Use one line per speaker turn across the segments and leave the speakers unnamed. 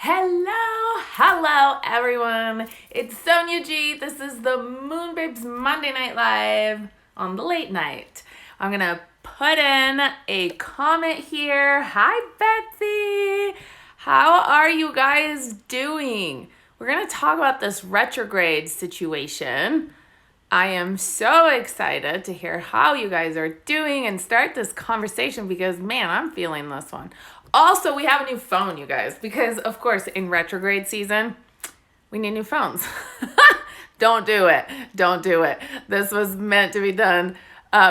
Hello everyone. It's Sonia G. This is the Moon Babes Monday Night Live on the late night. I'm gonna put in a comment here. Hi Betsy. How are you guys doing? We're gonna talk about this retrograde situation. I am so excited to hear how you guys are doing and start this conversation because, man, I'm feeling this one. Also, we have a new phone, you guys, because, of course, in retrograde season, we need new phones. Don't do it. Don't do it. This was meant to be done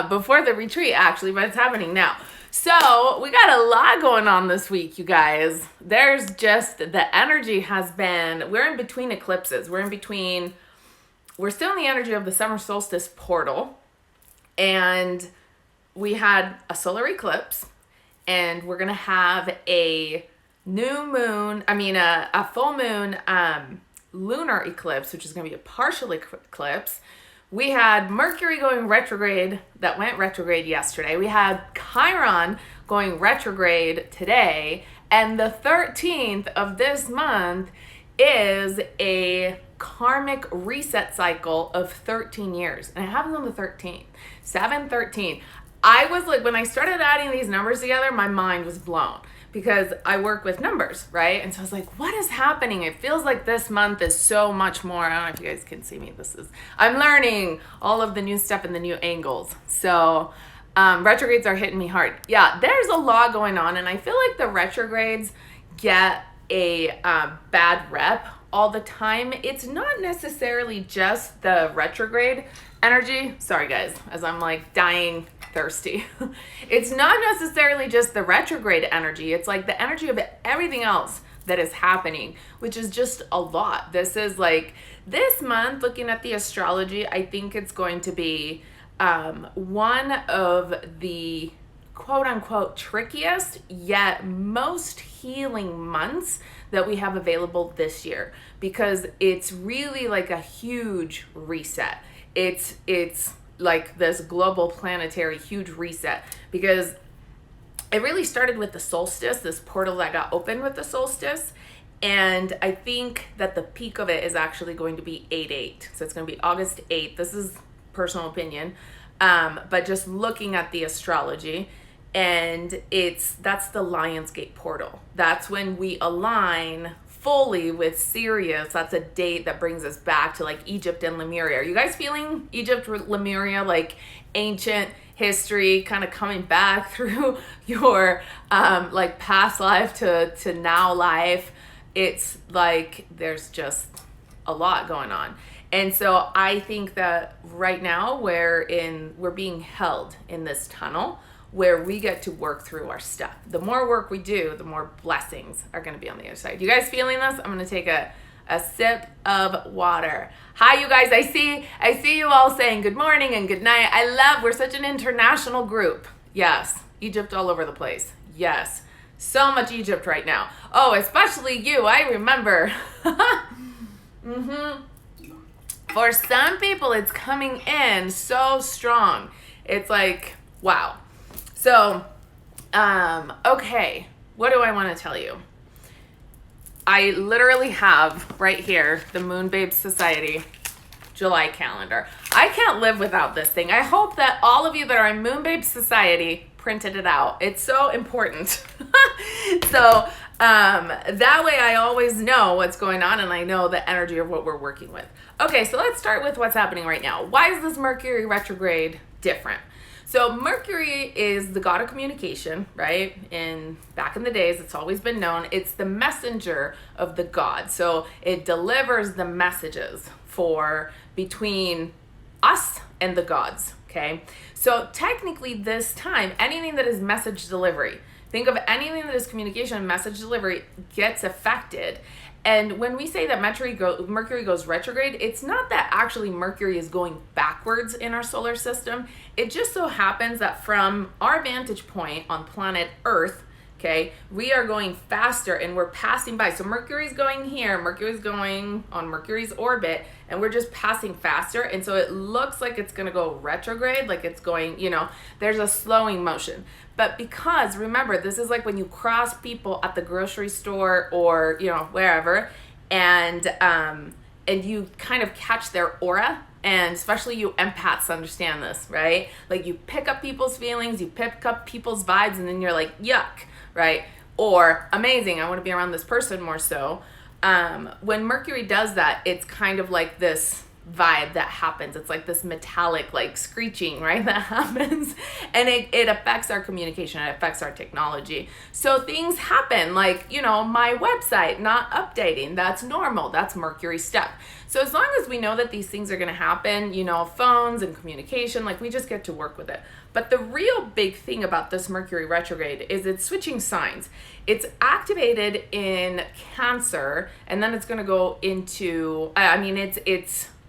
before the retreat, actually, but it's happening now. So we got a lot going on this week, you guys. There's just, the energy has been, we're in between eclipses. We're still in the energy of the summer solstice portal, and we had a solar eclipse, and we're gonna have a full moon lunar eclipse, which is gonna be a partial eclipse. We had Mercury going retrograde, that went retrograde yesterday. We had Chiron going retrograde today, and the 13th of this month is a karmic reset cycle of 13 years. And it happens on the 13th, 7/13. I was like, when I started adding these numbers together, my mind was blown because I work with numbers, right? And so I was like, what is happening? It feels like this month is so much more. I don't know if you guys can see me. I'm learning all of the new stuff and the new angles. So retrogrades are hitting me hard. Yeah, there's a lot going on. And I feel like the retrogrades get a bad rep all the time. It's not necessarily just the retrograde energy. Sorry guys, as I'm like dying thirsty. It's not necessarily just the retrograde energy. It's like the energy of everything else that is happening, which is just a lot. This is like, this month, looking at the astrology, I think it's going to be one of the quote unquote trickiest yet most healing months that we have available this year, because it's really like a huge reset. It's like this global planetary huge reset, because it really started with the solstice, this portal that got opened with the solstice. And I think that the peak of it is actually going to be 8/8. So it's going to be August 8th. This is personal opinion. But just looking at the astrology, and that's the Lionsgate portal. That's when we align fully with Sirius. That's a date that brings us back to like Egypt and Lemuria. Are you guys feeling Egypt, Lemuria, like ancient history kind of coming back through your like past life to now life? It's like there's just a lot going on. And so I think that right now we're being held in this tunnel where we get to work through our stuff. The more work we do, the more blessings are going to be on the other side. You guys feeling this? I'm going to take a sip of water. Hi, you guys. I see you all saying good morning and good night. We're such an international group. Yes. Egypt all over the place. Yes. So much Egypt right now. Oh, especially you. I remember. For some people, it's coming in so strong. It's like, wow. So, okay, what do I want to tell you? I literally have right here the Moon Babes Society July calendar. I can't live without this thing. I hope that all of you that are in Moon Babes Society printed it out. It's so important. So that way I always know what's going on and I know the energy of what we're working with. Okay, so let's start with what's happening right now. Why is this Mercury retrograde different? So Mercury is the god of communication, right? And back in the days, it's always been known. It's the messenger of the god. So it delivers the messages between us and the gods, okay? So technically this time, anything that is message delivery, think of anything that is communication and message delivery gets affected. And when we say that Mercury goes retrograde, it's not that actually Mercury is going backwards in our solar system. It just so happens that from our vantage point on planet Earth, Okay, we are going faster and we're passing by. So Mercury's going here, Mercury's going on Mercury's orbit, and we're just passing faster. And so it looks like it's gonna go retrograde, like it's going, there's a slowing motion. But because, remember, this is like when you cross people at the grocery store or, wherever, and you kind of catch their aura. And especially you empaths understand this, right? Like you pick up people's feelings, you pick up people's vibes, and then you're like, yuck, right? Or amazing, I want to be around this person more so. When Mercury does that, it's kind of like this vibe that happens. It's like this metallic, like screeching, right? That happens. And it affects our communication, it affects our technology. So things happen like, my website not updating. That's normal. That's Mercury stuff. So as long as we know that these things are going to happen, phones and communication, like we just get to work with it. But the real big thing about this Mercury retrograde is it's switching signs. It's activated in Cancer, and then it's going to go into,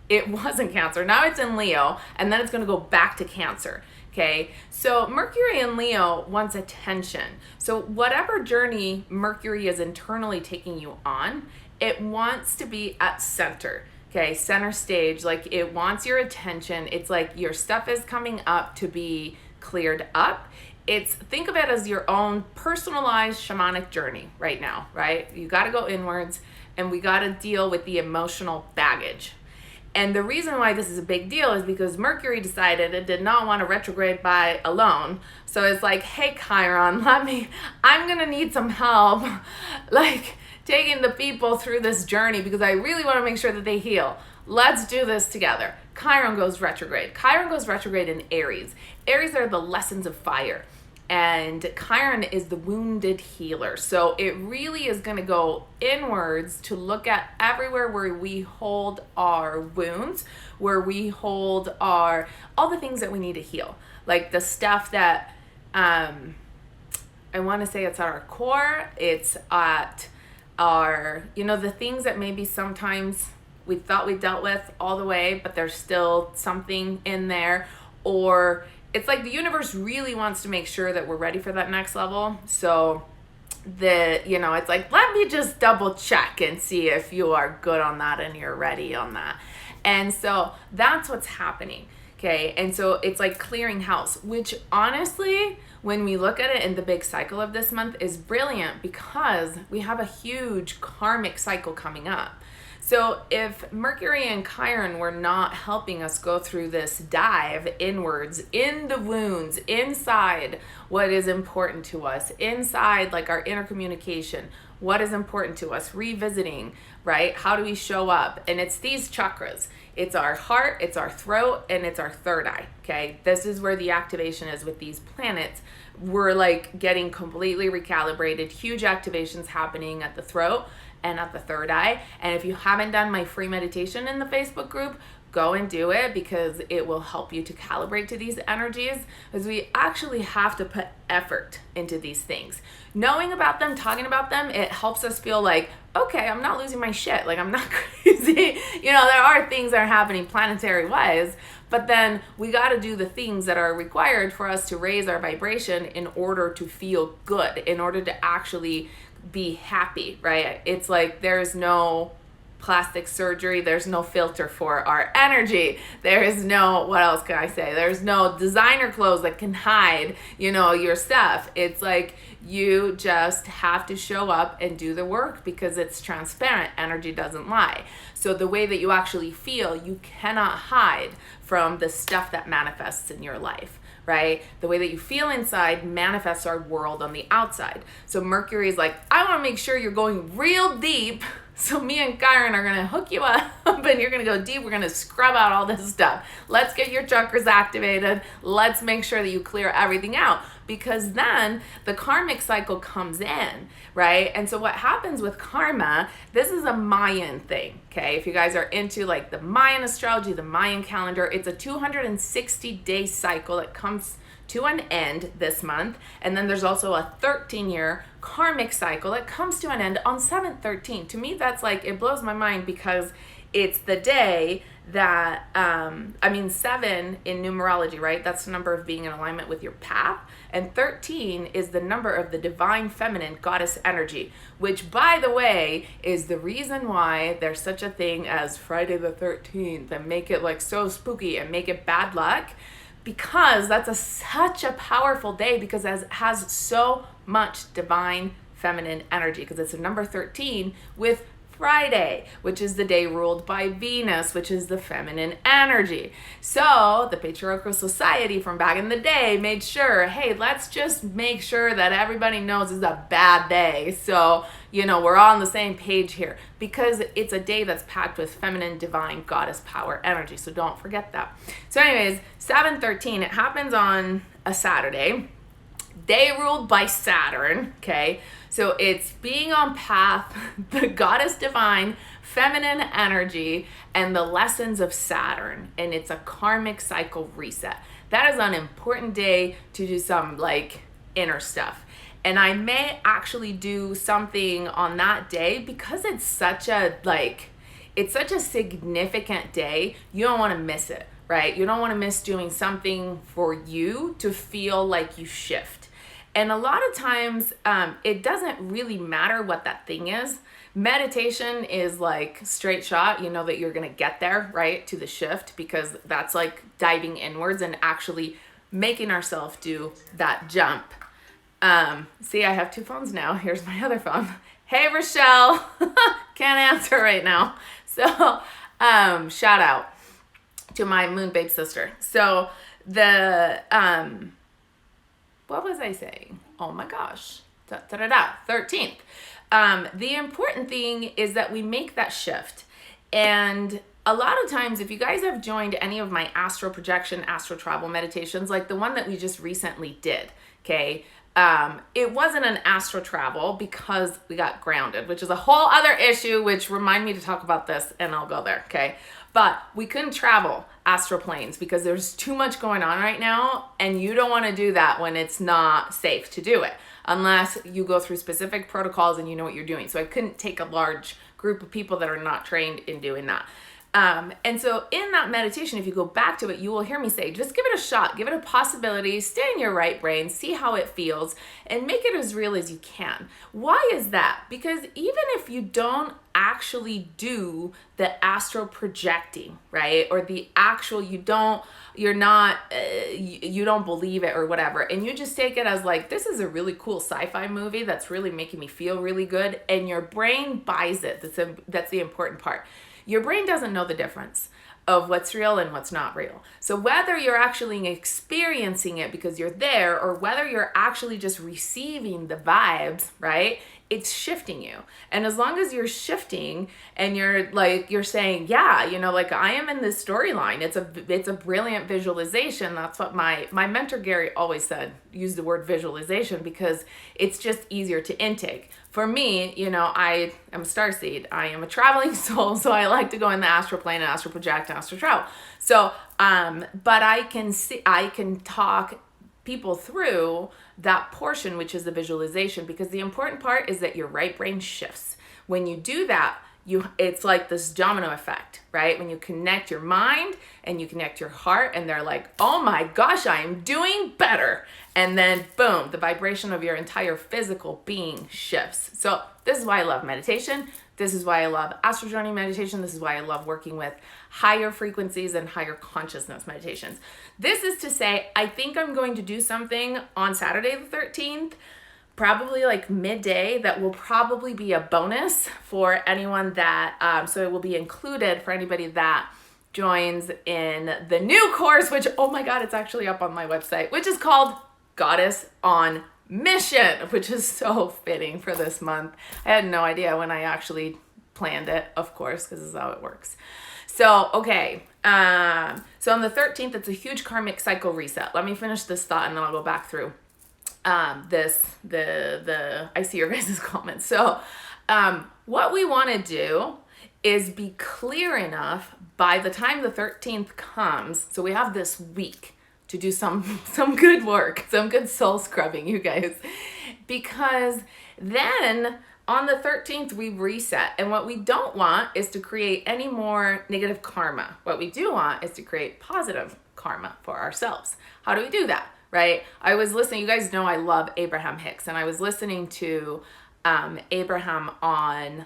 it was in Cancer, now it's in Leo, and then it's going to go back to Cancer. Okay, so Mercury in Leo wants attention. So whatever journey Mercury is internally taking you on, it wants to be at center. Okay, center stage, like it wants your attention. It's like your stuff is coming up to be cleared up. Think of it as your own personalized shamanic journey right now, right? You got to go inwards, and we got to deal with the emotional baggage. And the reason why this is a big deal is because Mercury decided it did not want to retrograde by alone. So it's like, hey, Chiron, I'm going to need some help, like taking the people through this journey because I really want to make sure that they heal. Let's do this together. Chiron goes retrograde. Chiron goes retrograde in Aries. Aries are the lessons of fire. And Chiron is the wounded healer. So it really is going to go inwards to look at everywhere where we hold our wounds, where we hold all the things that we need to heal. Like the stuff that I want to say it's at our core. It's at our, the things that maybe sometimes we thought we dealt with all the way, but there's still something in there. Or it's like the universe really wants to make sure that we're ready for that next level. So it's like, let me just double check and see if you are good on that and you're ready on that. And so that's what's happening. Okay. And so it's like clearing house, which honestly, when we look at it in the big cycle of this month is brilliant because we have a huge karmic cycle coming up. So if Mercury and Chiron were not helping us go through this dive inwards, in the wounds, inside what is important to us, inside like our inner communication, what is important to us, revisiting, right? How do we show up? And it's these chakras. It's our heart, it's our throat, and it's our third eye, okay? This is where the activation is with these planets. We're like getting completely recalibrated, huge activations happening at the throat and at the third eye. And if you haven't done my free meditation in the Facebook group, go and do it because it will help you to calibrate to these energies, because we actually have to put effort into these things. Knowing about them, talking about them, it helps us feel like, okay, I'm not losing my shit. Like I'm not crazy. There are things that are happening planetary wise, but then we got to do the things that are required for us to raise our vibration in order to feel good, in order to actually be happy, right? It's like there's no plastic surgery, there's no filter for our energy, there is no, what else can I say, there's no designer clothes that can hide your stuff. It's like you just have to show up and do the work because it's transparent. Energy doesn't lie. So the way that you actually feel, you cannot hide from the stuff that manifests in your life, right? The way that you feel inside manifests our world on the outside. So Mercury is like, I want to make sure you're going real deep. So me and Chiron are going to hook you up and you're going to go deep. We're going to scrub out all this stuff. Let's get your chakras activated. Let's make sure that you clear everything out, because then the karmic cycle comes in, right? And so what happens with karma, this is a Mayan thing, okay? If you guys are into like the Mayan astrology, the Mayan calendar, it's a 260-day cycle that comes to an end this month. And then there's also a 13-year karmic cycle that comes to an end on 7/13. To me, that's like, it blows my mind because it's the day that, 7 in numerology, right? That's the number of being in alignment with your path. And 13 is the number of the divine feminine goddess energy, which, by the way, is the reason why there's such a thing as Friday the 13th and make it like so spooky and make it bad luck, because that's such a powerful day, because it has so much divine feminine energy, because it's a number 13 with Friday, which is the day ruled by Venus, which is the feminine energy. So the patriarchal society from back in the day made sure, hey, let's just make sure that everybody knows it's a bad day. So, we're all on the same page here, because it's a day that's packed with feminine, divine, goddess power energy. So don't forget that. So anyways, 7/13, it happens on a Saturday, day ruled by Saturn, okay? So it's being on path, the goddess divine, feminine energy, and the lessons of Saturn. And it's a karmic cycle reset. That is an important day to do some inner stuff. And I may actually do something on that day, because it's such a significant day. You don't want to miss it, right? You don't want to miss doing something for you to feel like you shift. And a lot of times, it doesn't really matter what that thing is. Meditation is straight shot. You know that you're going to get there, right, to the shift, because that's diving inwards and actually making ourselves do that jump. See, I have 2 phones now. Here's my other phone. Hey, Rochelle. Can't answer right now. So, shout out to my moon babe sister. So what was I saying? Oh my gosh. 13th. The important thing is that we make that shift. And a lot of times, if you guys have joined any of my astral projection, astral travel meditations, like the one that we just recently did, okay, it wasn't an astral travel because we got grounded, which is a whole other issue, which remind me to talk about this, and I'll go there, okay? But we couldn't travel astral planes because there's too much going on right now, and you don't want to do that when it's not safe to do it, unless you go through specific protocols and you know what you're doing. So I couldn't take a large group of people that are not trained in doing that. And so in that meditation, if you go back to it, you will hear me say, just give it a shot, give it a possibility, stay in your right brain, see how it feels, and make it as real as you can. Why is that? Because even if you don't actually do the astral projecting, right? Or the actual, you don't believe it or whatever. And you just take it as this is a really cool sci-fi movie that's really making me feel really good. And your brain buys it. That's the important part. Your brain doesn't know the difference of what's real and what's not real. So whether you're actually experiencing it because you're there, or whether you're actually just receiving the vibes, right? It's shifting you. And as long as you're shifting and you're saying, yeah, I am in this storyline. It's a brilliant visualization. That's what my mentor Gary always said, use the word visualization, because it's just easier to intake. For me, I am a starseed. I am a traveling soul, so I like to go in the astral plane and astral project and astral travel. So, but I can talk people through that portion, which is the visualization, because the important part is that your right brain shifts. When you do that, it's like this domino effect, right? When you connect your mind and you connect your heart, and they're like, oh my gosh, I am doing better. And then boom, the vibration of your entire physical being shifts. So this is why I love meditation. This is why I love Astral Journey meditation. This is why I love working with higher frequencies and higher consciousness meditations. This is to say, I think I'm going to do something on Saturday the 13th, probably midday, that will probably be a bonus for anyone that, so it will be included for anybody that joins in the new course, which, oh my God, it's actually up on my website, which is called Goddess on Mission, which is so fitting for this month. I had no idea when I actually planned it, of course, because this is how it works. So, okay. So on the 13th, it's a huge karmic cycle reset. Let me finish this thought and then I'll go back through I see your guys' comments. So, what we want to do is be clear enough by the time the 13th comes. So we have this week to do some good work, some good soul scrubbing, you guys, because then on the 13th, we reset. And what we don't want is to create any more negative karma. What we do want is to create positive karma for ourselves. How do we do that, right? I was listening, you guys know I love Abraham Hicks, and I was listening to Abraham on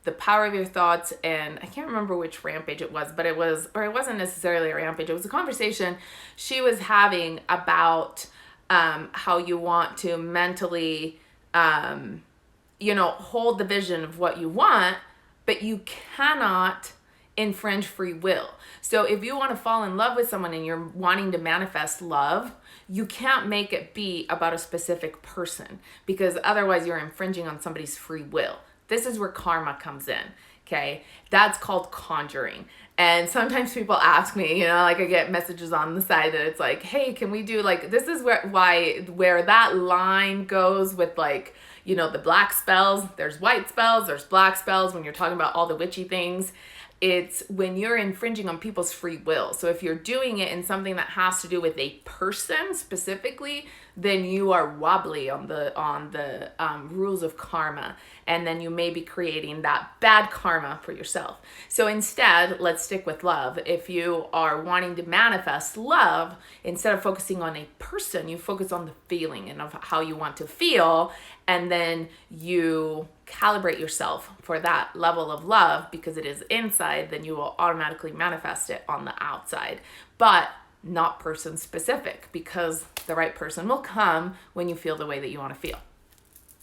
The Power of Your Thoughts, and I can't remember which rampage it was, but it wasn't necessarily a rampage. It was a conversation she was having about how you want to mentally, hold the vision of what you want, but you cannot infringe free will. So if you want to fall in love with someone and you're wanting to manifest love, you can't make it be about a specific person, because otherwise you're infringing on somebody's free will. This is where karma comes in, okay? That's called conjuring. And sometimes people ask me, I get messages on the side that it's like, hey, can we do this is where that line goes with the black spells. There's white spells, there's black spells when you're talking about all the witchy things. It's when you're infringing on people's free will. So if you're doing it in something that has to do with a person specifically, then you are wobbly on the rules of karma, and then you may be creating that bad karma for yourself. So instead, let's stick with love. If you are wanting to manifest love, instead of focusing on a person, you focus on the feeling and of how you want to feel, and then you calibrate yourself for that level of love because it is inside. Then you will automatically manifest it on the outside, but not person specific, because the right person will come when you feel the way that you want to feel.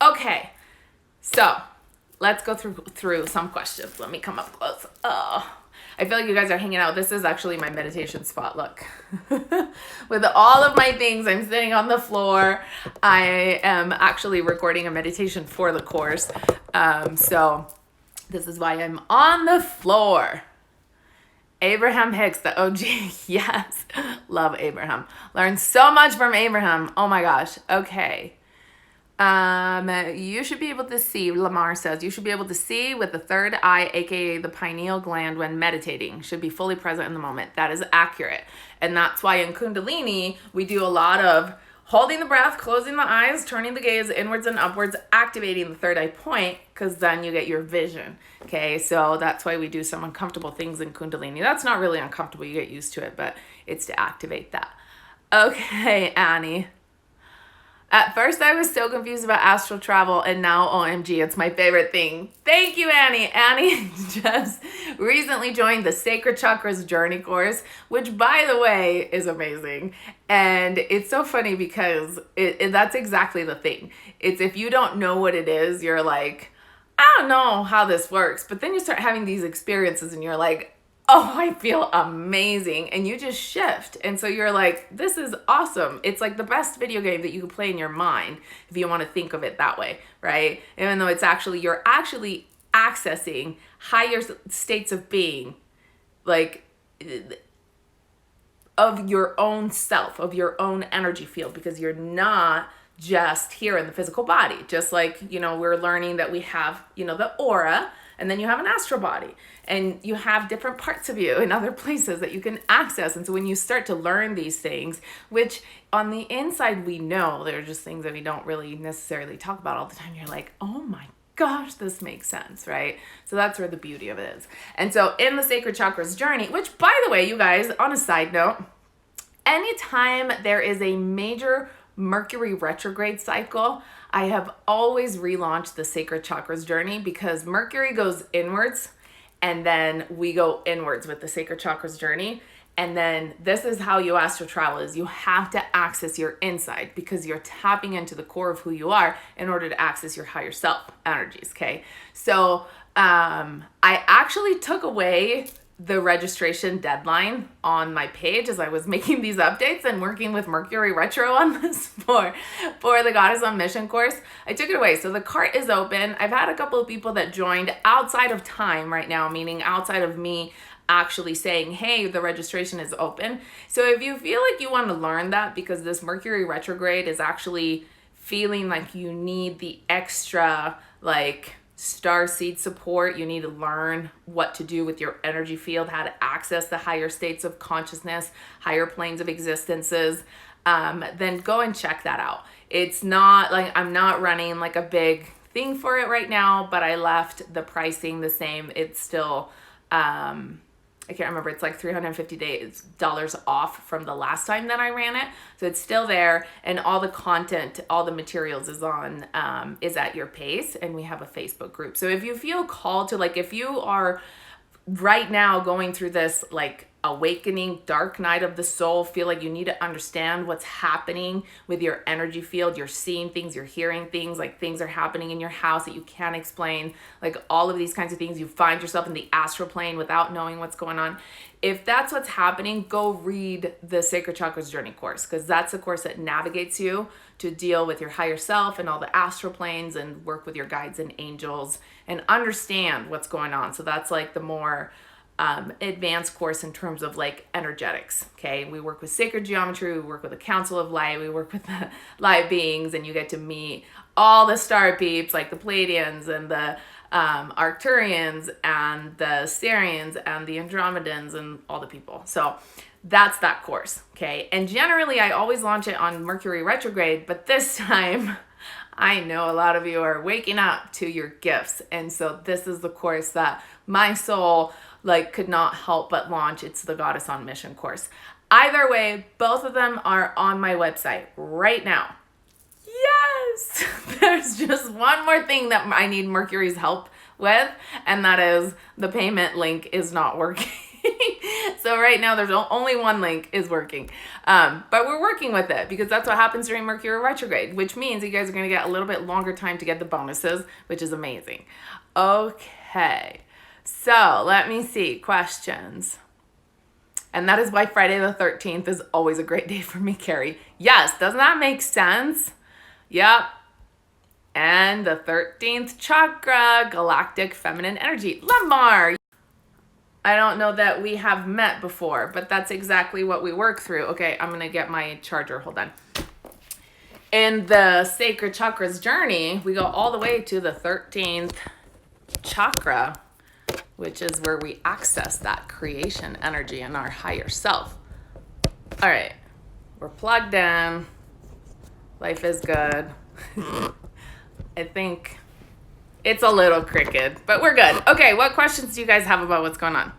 Okay, so let's go through some questions. Let me come up close. Oh, I feel like you guys are hanging out. This is actually my meditation spot. Look, with all of my things, I'm sitting on the floor. I am actually recording a meditation for the course. So this is why I'm on the floor. Abraham Hicks, the OG. Yes. Love Abraham. Learned so much from Abraham. Oh my gosh. Okay. You should be able to see, Lamar says, you should be able to see with the third eye, aka the pineal gland, when meditating. Should be fully present in the moment. That is accurate. And that's why in Kundalini, we do a lot of holding the breath, closing the eyes, turning the gaze inwards and upwards, activating the third eye point, because then you get your vision. Okay, so that's why we do some uncomfortable things in Kundalini. That's not really uncomfortable. You get used to it, but it's to activate that. Okay, Annie. At first, I was so confused about astral travel, and now, OMG, it's my favorite thing. Thank you, Annie. Annie just recently joined the Sacred Chakras Journey course, which, by the way, is amazing. And it's so funny because that's exactly the thing. It's if you don't know what it is, you're like, I don't know how this works. But then you start having these experiences, and you're like, oh, I feel amazing. And you just shift. And so you're like, this is awesome. It's like the best video game that you can play in your mind if you want to think of it that way, right? Even though you're actually accessing higher states of being, like of your own self, of your own energy field, because you're not just here in the physical body. Just like, we're learning that we have, the aura, and then you have an astral body, and you have different parts of you in other places that you can access. And so when you start to learn these things, which on the inside we know, they're just things that we don't really necessarily talk about all the time, you're like, oh my gosh, this makes sense, right? So that's where the beauty of it is. And so in the Sacred Chakras Journey, which, by the way, you guys, on a side note, anytime there is a major Mercury retrograde cycle, I have always relaunched the Sacred Chakras Journey, because Mercury goes inwards and then we go inwards with the Sacred Chakras Journey. And then this is how you astral travel is you have to access your inside, because you're tapping into the core of who you are in order to access your higher self energies. Okay. So, I actually took away the registration deadline on my page as I was making these updates and working with Mercury Retro on this for the Goddess on Mission course. I took it away. So the cart is open. I've had a couple of people that joined outside of time right now, meaning outside of me actually saying, hey, the registration is open. So if you feel like you want to learn that, because this Mercury Retrograde is actually feeling like you need the extra, starseed support, you need to learn what to do with your energy field, how to access the higher states of consciousness, higher planes of existences, then go and check that out. It's not like I'm not running like a big thing for it right now, but I left the pricing the same. It's still, I can't remember, it's like $350 off from the last time that I ran it. So it's still there, and all the content, all the materials is on, is at your pace, and we have a Facebook group. So if you feel called to, like, if you are right now going through this, like, awakening dark night of the soul, feel like you need to understand what's happening with your energy field, you're seeing things, you're hearing things, like things are happening in your house that you can't explain, like all of these kinds of things, you find yourself in the astral plane without knowing what's going on. If that's what's happening, go read the Sacred Chakras Journey course, because that's the course that navigates you to deal with your higher self and all the astral planes and work with your guides and angels and understand what's going on. So that's like the more advanced course in terms of like energetics. Okay, we work with sacred geometry, we work with the Council of Light, we work with the light beings, and you get to meet all the star peeps like the Pleiadians and the Arcturians and the Sirians and the Andromedans and all the people. So that's that course. Okay, and generally I always launch it on Mercury Retrograde, but this time I know a lot of you are waking up to your gifts, and so this is the course that my soul like could not help but launch. It's the Goddess on Mission course. Either way, both of them are on my website right now. Yes! There's just one more thing that I need Mercury's help with, and that is the payment link is not working. So right now there's only one link is working. But we're working with it because that's what happens during Mercury retrograde, which means you guys are going to get a little bit longer time to get the bonuses, which is amazing. Okay. So let me see questions. And that is why Friday the 13th is always a great day for me, Carrie. Yes. Doesn't that make sense? Yep. And the 13th chakra, galactic feminine energy. Lamar. I don't know that we have met before, but that's exactly what we work through. Okay, I'm going to get my charger. Hold on. In the Sacred Chakras Journey, we go all the way to the 13th chakra, which is where we access that creation energy in our higher self. All right, we're plugged in. Life is good. I think it's a little crooked, but we're good. Okay, what questions do you guys have about what's going on?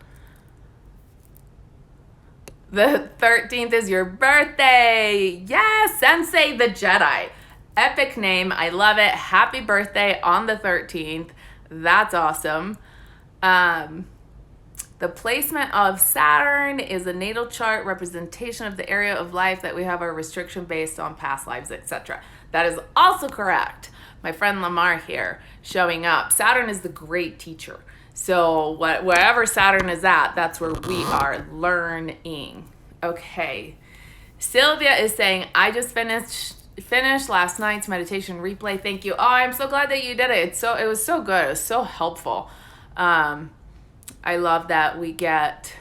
The 13th is your birthday. Yes, Sensei the Jedi. Epic name. I love it. Happy birthday on the 13th. That's awesome. The placement of Saturn is a natal chart representation of the area of life that we have our restriction based on past lives, etc. That is also correct. My friend Lamar here showing up. Saturn is the great teacher. So wherever Saturn is at, that's where we are learning. Okay. Sylvia is saying, I just finished last night's meditation replay. Thank you. Oh, I'm so glad that you did it. It was so good. It was so helpful. I love that we get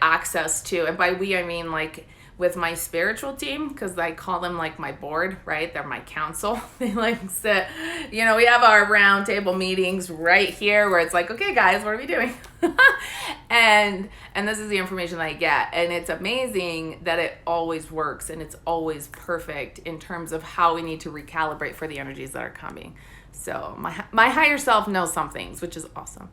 access to, and by we I mean like with my spiritual team, because I call them like my board, right? They're my council. They like sit, we have our round table meetings right here where it's like, okay guys, what are we doing? and this is the information that I get, and it's amazing that it always works and it's always perfect in terms of how we need to recalibrate for the energies that are coming. So my higher self knows some things, which is awesome.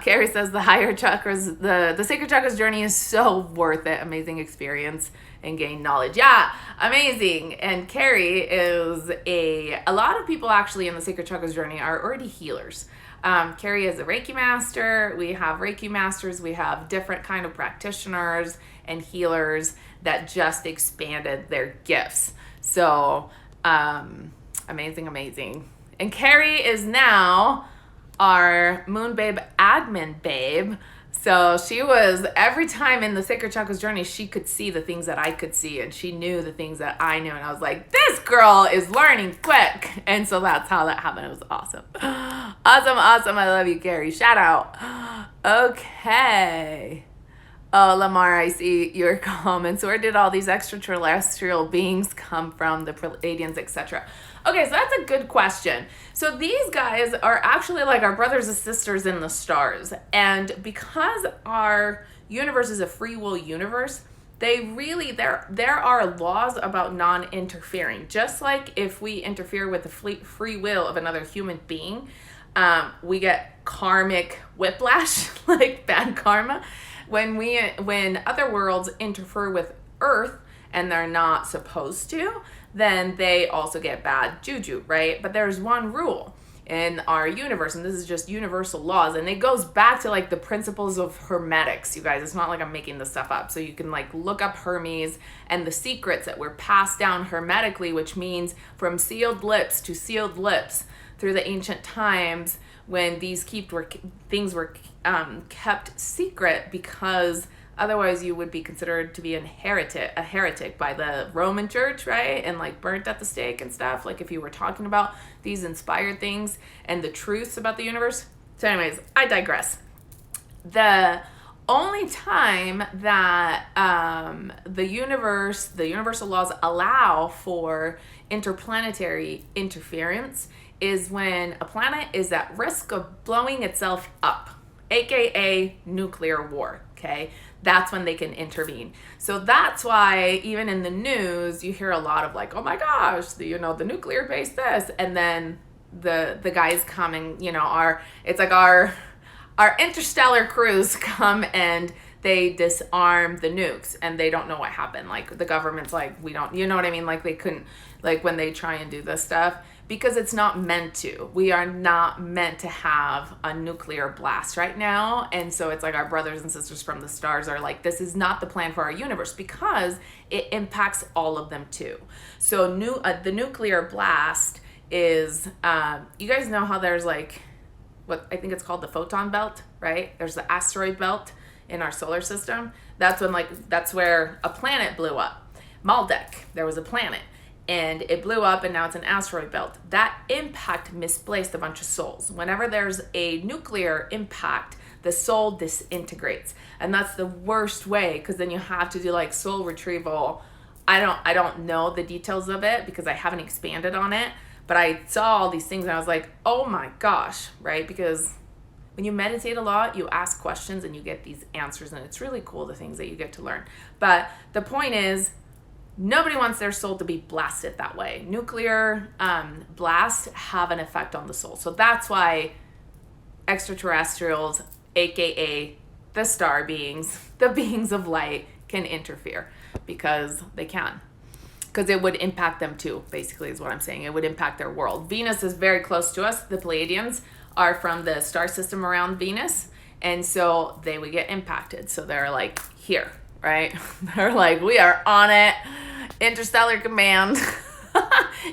Carrie says the higher chakras, the Sacred Chakras Journey is so worth it. Amazing experience and gain knowledge. Yeah, amazing. And Carrie is a lot of people actually in the Sacred Chakras Journey are already healers. Carrie is a Reiki master. We have Reiki masters. We have different kind of practitioners and healers that just expanded their gifts. So amazing. And Carrie is now our Moon Babe admin babe. So she was, every time in the Sacred Chakras Journey, she could see the things that I could see, and she knew the things that I knew, and I was like, this girl is learning quick. And so that's how that happened. It was awesome. Awesome. I love you, Carrie. Shout out. Okay. Oh, Lamar, I see your comments. Where did all these extraterrestrial beings come from, the Pleiadians, etc.? Okay, so that's a good question. So these guys are actually like our brothers and sisters in the stars. And because our universe is a free will universe, there are laws about non-interfering. Just like if we interfere with the free will of another human being, we get karmic whiplash, like bad karma. When other worlds interfere with Earth and they're not supposed to, then they also get bad juju, right? But there's one rule in our universe, and this is just universal laws, and it goes back to like the principles of hermetics, you guys. It's not like I'm making this stuff up. So you can like look up Hermes and the secrets that were passed down hermetically, which means from sealed lips to sealed lips through the ancient times, when things were kept secret, because otherwise you would be considered to be a heretic by the Roman Church, right? And like burnt at the stake and stuff, like if you were talking about these inspired things and the truths about the universe. So anyways, I digress. The only time that the universal laws allow for interplanetary interference is when a planet is at risk of blowing itself up, aka nuclear war, okay? That's when they can intervene. So that's why even in the news you hear a lot of like, oh my gosh, the nuclear base this, and then the guys come and it's like our interstellar crews come and they disarm the nukes, and they don't know what happened. Like the government's like, we don't, you know what I mean? Like they couldn't, like when they try and do this stuff, because it's not meant to. We are not meant to have a nuclear blast right now. And so it's like our brothers and sisters from the stars are like, this is not the plan for our universe, because it impacts all of them too. So the nuclear blast is, you guys know how there's like, what I think it's called the photon belt, right? There's the asteroid belt in our solar system. That's where a planet blew up. Maldek, there was a planet, and it blew up, and now it's an asteroid belt. That impact misplaced a bunch of souls. Whenever there's a nuclear impact, the soul disintegrates. And that's the worst way, because then you have to do like soul retrieval. I don't know the details of it because I haven't expanded on it, but I saw all these things and I was like, oh my gosh, right? Because when you meditate a lot, you ask questions and you get these answers, and it's really cool, the things that you get to learn. But the point is, nobody wants their soul to be blasted that way. Nuclear blasts have an effect on the soul. So that's why extraterrestrials, aka the star beings, the beings of light, can interfere, because they can. Because it would impact them too, basically, is what I'm saying. It would impact their world. Venus is very close to us. The Pleiadians are from the star system around Venus, and so they would get impacted. So they're like, here, right? They're like, we are on it. Interstellar command.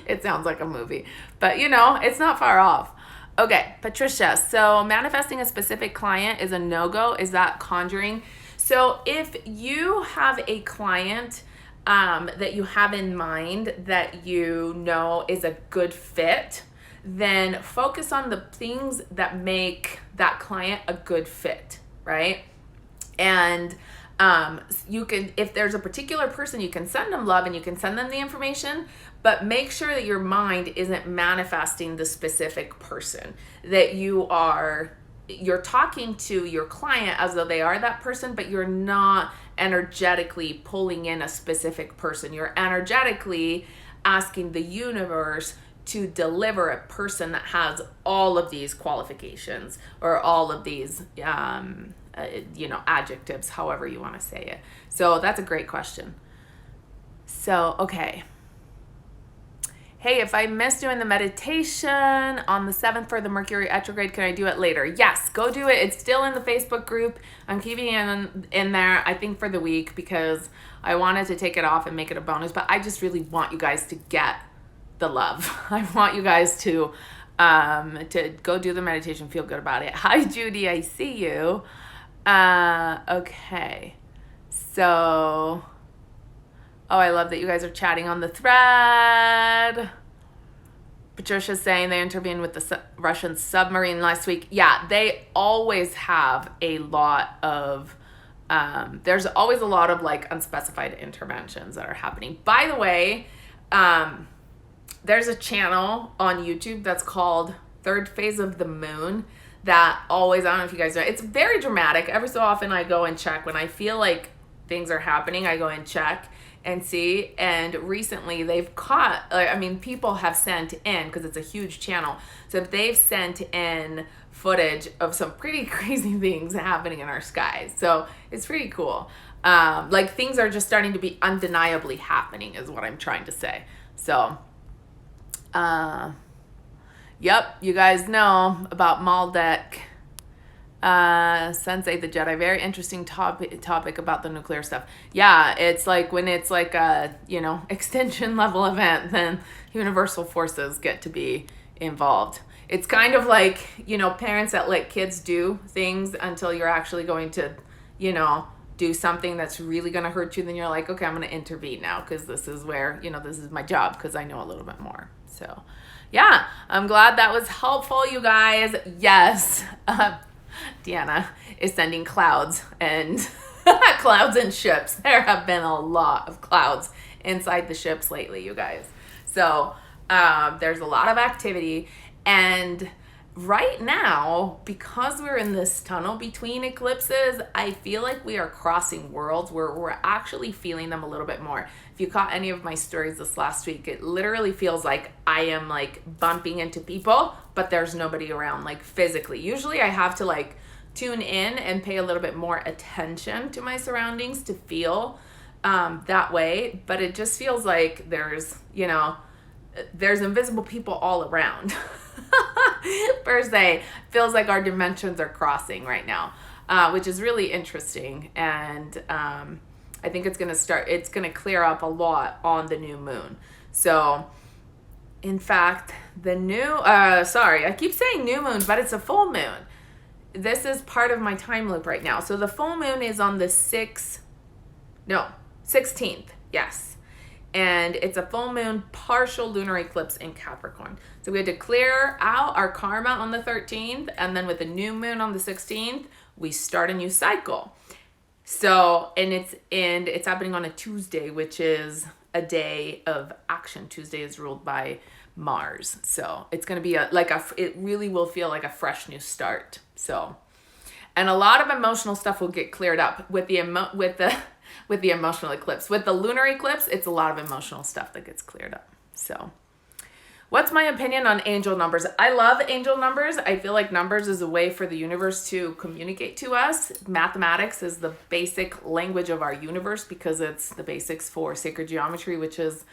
It sounds like a movie, but it's not far off. Okay, Patricia. So manifesting a specific client is a no-go. Is that conjuring? So if you have a client that you have in mind that is a good fit, then focus on the things that make that client a good fit, right? And you can, if there's a particular person, you can send them love and you can send them the information, but make sure that your mind isn't manifesting the specific person, that you're talking to your client as though they are that person, but you're not energetically pulling in a specific person. You're energetically asking the universe to deliver a person that has all of these qualifications, or all of these adjectives, however you want to say it. So that's a great question. So, okay. Hey, if I missed doing the meditation on the 7th for the Mercury Retrograde, can I do it later? Yes, go do it. It's still in the Facebook group. I'm keeping it in there, I think, for the week, because I wanted to take it off and make it a bonus, but I just really want you guys to get the love. I want you guys to go do the meditation, feel good about it. Hi, Judy, I see you. Okay. So, I love that you guys are chatting on the thread. Patricia's saying they intervened with the Russian submarine last week. Yeah, they always have a lot of, there's always a lot of like unspecified interventions that are happening. By the way, there's a channel on YouTube that's called Third Phase of the Moon that always, I don't know if you guys know, it's very dramatic. Every so often I go and check when I feel like things are happening, I go and check and see. And recently they've caught, I mean, people have sent in, because it's a huge channel, so they've sent in footage of some pretty crazy things happening in our skies. So it's pretty cool. Like, things are just starting to be undeniably happening is what I'm trying to say. So yep, you guys know about Maldek, Sensei the Jedi. Very interesting topic about the nuclear stuff. Yeah, it's like when it's like a, you know, extension level event, then universal forces get to be involved. It's kind of like, you know, parents that let kids do things until you're actually going to, you know, do something that's really going to hurt you. Then you're like, okay, I'm going to intervene now, because this is where, you know, this is my job, because I know a little bit more. So yeah, I'm glad that was helpful, you guys. Yes. Deanna is sending clouds and clouds and ships. There have been a lot of clouds inside the ships lately, you guys. So there's a lot of activity. And right now, because we're in this tunnel between eclipses, I feel like we are crossing worlds where we're actually feeling them a little bit more. If you caught any of my stories this last week, it literally feels like I am like bumping into people, but there's nobody around, like physically. Usually I have to like tune in and pay a little bit more attention to my surroundings to feel that way. But it just feels like there's, you know, there's invisible people all around. Per se, feels like our dimensions are crossing right now, which is really interesting. And I think it's going to clear up a lot on the new moon. So in fact, the new, sorry, I keep saying new moon, but it's a full moon. This is part of my time loop right now. So the full moon is on the 16th. Yes. And it's a full moon partial lunar eclipse in Capricorn. So we had to clear out our karma on the 13th, and then with the new moon on the 16th, we start a new cycle. So, and it's happening on a Tuesday, which is a day of action. Tuesday is ruled by Mars. So it's going to be it really will feel like a fresh new start. So, and a lot of emotional stuff will get cleared up with the emotional eclipse. With the lunar eclipse, it's a lot of emotional stuff that gets cleared up. So what's my opinion on angel numbers? I love angel numbers. I feel like numbers is a way for the universe to communicate to us. Mathematics is the basic language of our universe, because it's the basics for sacred geometry, which is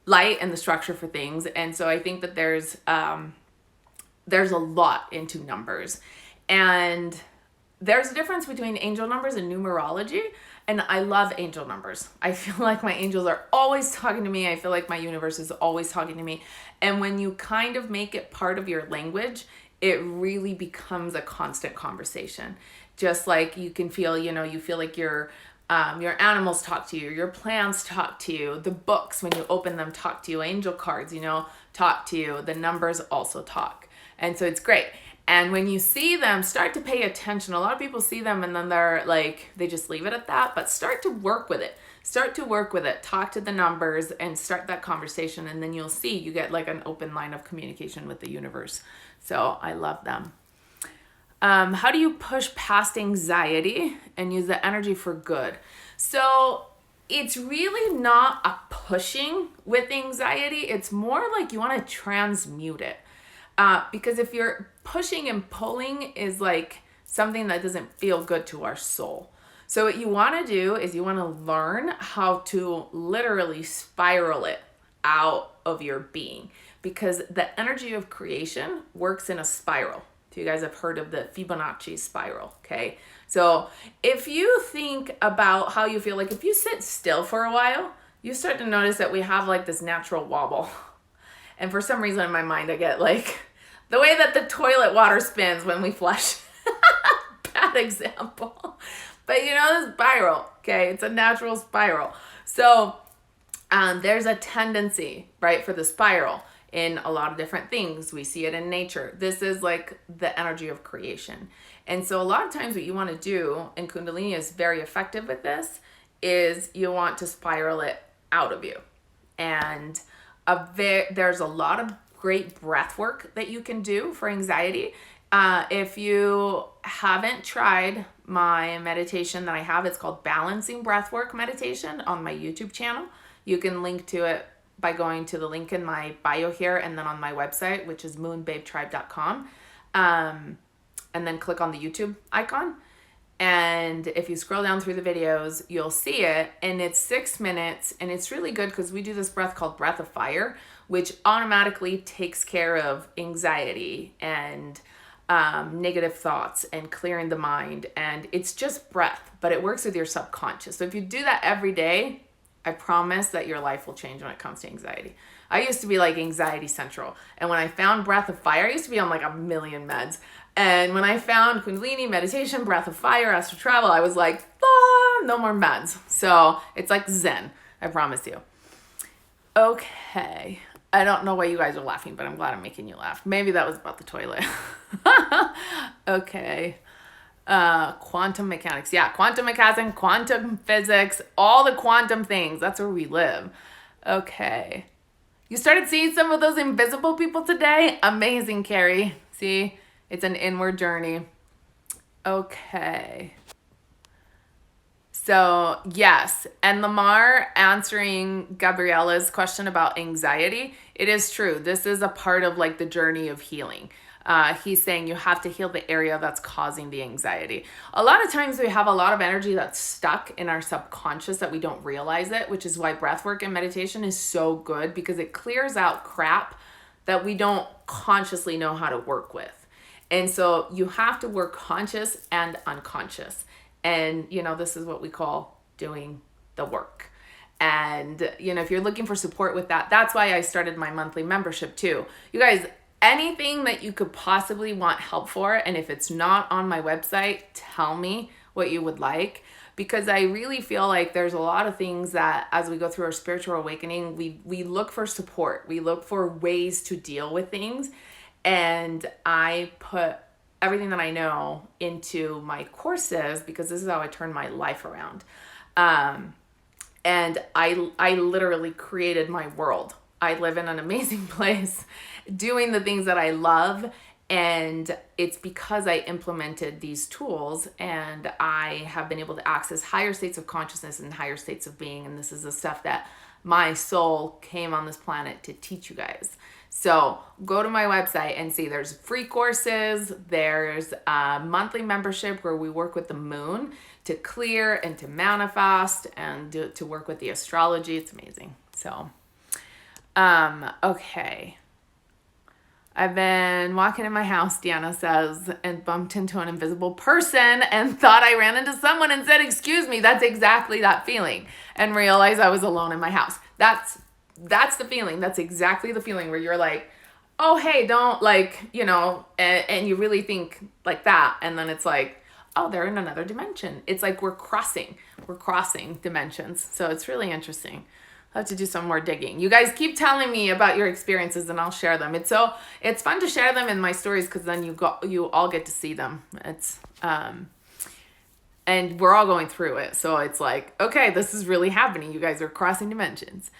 light and the structure for things. And so I think that there's a lot into numbers. And there's a difference between angel numbers and numerology. And I love angel numbers. I feel like my angels are always talking to me. I feel like my universe is always talking to me. And when you kind of make it part of your language, it really becomes a constant conversation. Just like you can feel, you know, you feel like your animals talk to you, your plants talk to you, the books, when you open them, talk to you, angel cards, you know, talk to you, the numbers also talk. And so it's great. And when you see them, start to pay attention. A lot of people see them and then they're like, they just leave it at that, but start to work with it. Start to work with it. Talk to the numbers and start that conversation. And then you'll see you get like an open line of communication with the universe. So I love them. How do you push past anxiety and use the energy for good? So it's really not a pushing with anxiety. It's more like you want to transmute it. Because if you're pushing and pulling is like something that doesn't feel good to our soul. So what you want to do is you want to learn how to literally spiral it out of your being, because the energy of creation works in a spiral. So you guys have heard of the Fibonacci spiral, okay? So if you think about how you feel, like if you sit still for a while, you start to notice that we have like this natural wobble. And for some reason in my mind, I get like the way that the toilet water spins when we flush. Bad example. But you know, this spiral, okay? It's a natural spiral. So there's a tendency, right, for the spiral in a lot of different things. We see it in nature. This is like the energy of creation. And so a lot of times what you want to do, and Kundalini is very effective with this, is you want to spiral it out of you. And there's a lot of great breath work that you can do for anxiety. If you haven't tried my meditation that I have. It's called Balancing Breathwork Meditation on my YouTube channel. You can link to it by going to the link in my bio here and then on my website, which is moonbabetribe.com. And then click on the YouTube icon. And if you scroll down through the videos, you'll see it. And it's 6 minutes. And it's really good because we do this breath called Breath of Fire, which automatically takes care of anxiety and negative thoughts and clearing the mind. And it's just breath, but it works with your subconscious. So if you do that every day, I promise that your life will change when it comes to anxiety. I used to be like anxiety central. And when I found Breath of Fire, I used to be on like a million meds. And when I found Kundalini, meditation, Breath of Fire, Astral travel, I was like, no more meds. So it's like Zen, I promise you. Okay. I don't know why you guys are laughing, but I'm glad I'm making you laugh. Maybe that was about the toilet. Okay. Quantum mechanics. Yeah, quantum mechanics, quantum physics, all the quantum things. That's where we live. Okay. You started seeing some of those invisible people today? Amazing, Carrie. See, it's an inward journey. Okay. So, yes. And Lamar answering Gabriella's question about anxiety. It is true. This is a part of like the journey of healing. He's saying you have to heal the area that's causing the anxiety. A lot of times we have a lot of energy that's stuck in our subconscious that we don't realize it, which is why breathwork and meditation is so good because it clears out crap that we don't consciously know how to work with. And so you have to work conscious and unconscious. And, you know, this is what we call doing the work. And, you know, if you're looking for support with that, that's why I started my monthly membership too. You guys, anything that you could possibly want help for, and if it's not on my website, tell me what you would like, because I really feel like there's a lot of things that as we go through our spiritual awakening, we look for support. We look for ways to deal with things. And I put everything that I know into my courses because this is how I turn my life around. And I literally created my world. I live in an amazing place doing the things that I love. And it's because I implemented these tools and I have been able to access higher states of consciousness and higher states of being. And this is the stuff that my soul came on this planet to teach you guys. So go to my website and see there's free courses. There's a monthly membership where we work with the moon to clear and to manifest and to work with the astrology. It's amazing. So, okay. I've been walking in my house, Deanna says, and bumped into an invisible person and thought I ran into someone and said, excuse me. That's exactly that feeling. And realized I was alone in my house. That's the feeling. That's exactly the feeling where you're like, oh, hey, don't like, you know, and you really think like that. And then it's like, oh, they're in another dimension. It's like we're crossing dimensions. So it's really interesting. I'll have to do some more digging. You guys keep telling me about your experiences and I'll share them. It's fun to share them in my stories because then you all get to see them. It's and we're all going through it. So it's like, okay, this is really happening. You guys are crossing dimensions.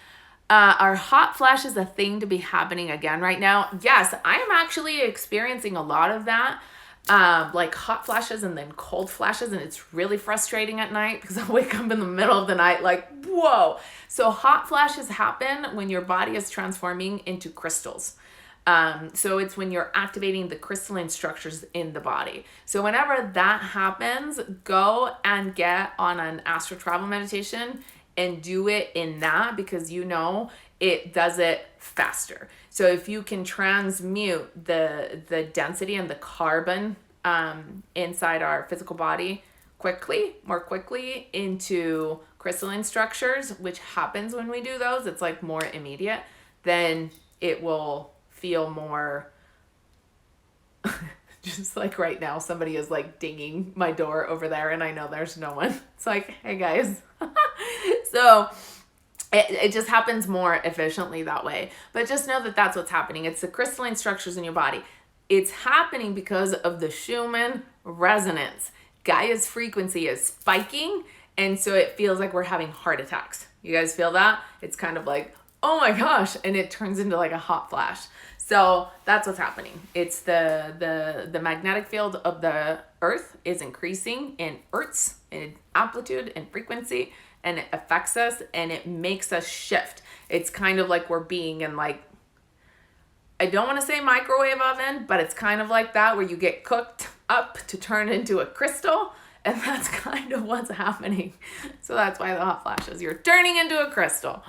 Are hot flashes a thing to be happening again right now? Yes, I am actually experiencing a lot of that. Like hot flashes and then cold flashes, and it's really frustrating at night because I wake up in the middle of the night like, whoa. So hot flashes happen when your body is transforming into crystals. So it's when you're activating the crystalline structures in the body. So whenever that happens, go and get on an astral travel meditation and do it in that because you know it does it faster. So if you can transmute the density and the carbon inside our physical body more quickly into crystalline structures, which happens when we do those, it's like more immediate, then it will feel more just like right now, somebody is like dinging my door over there and I know there's no one. It's like, hey guys. So it just happens more efficiently that way. But just know that that's what's happening. It's the crystalline structures in your body. It's happening because of the Schumann Resonance. Gaia's frequency is spiking. And so it feels like we're having heart attacks. You guys feel that? It's kind of like, oh my gosh, and it turns into like a hot flash. So that's what's happening. It's the magnetic field of the earth is increasing in hertz, in amplitude and frequency, and it affects us and it makes us shift. It's kind of like we're being in like, I don't want to say microwave oven, but it's kind of like that where you get cooked up to turn into a crystal. And that's kind of what's happening. So that's why the hot flashes. You're turning into a crystal.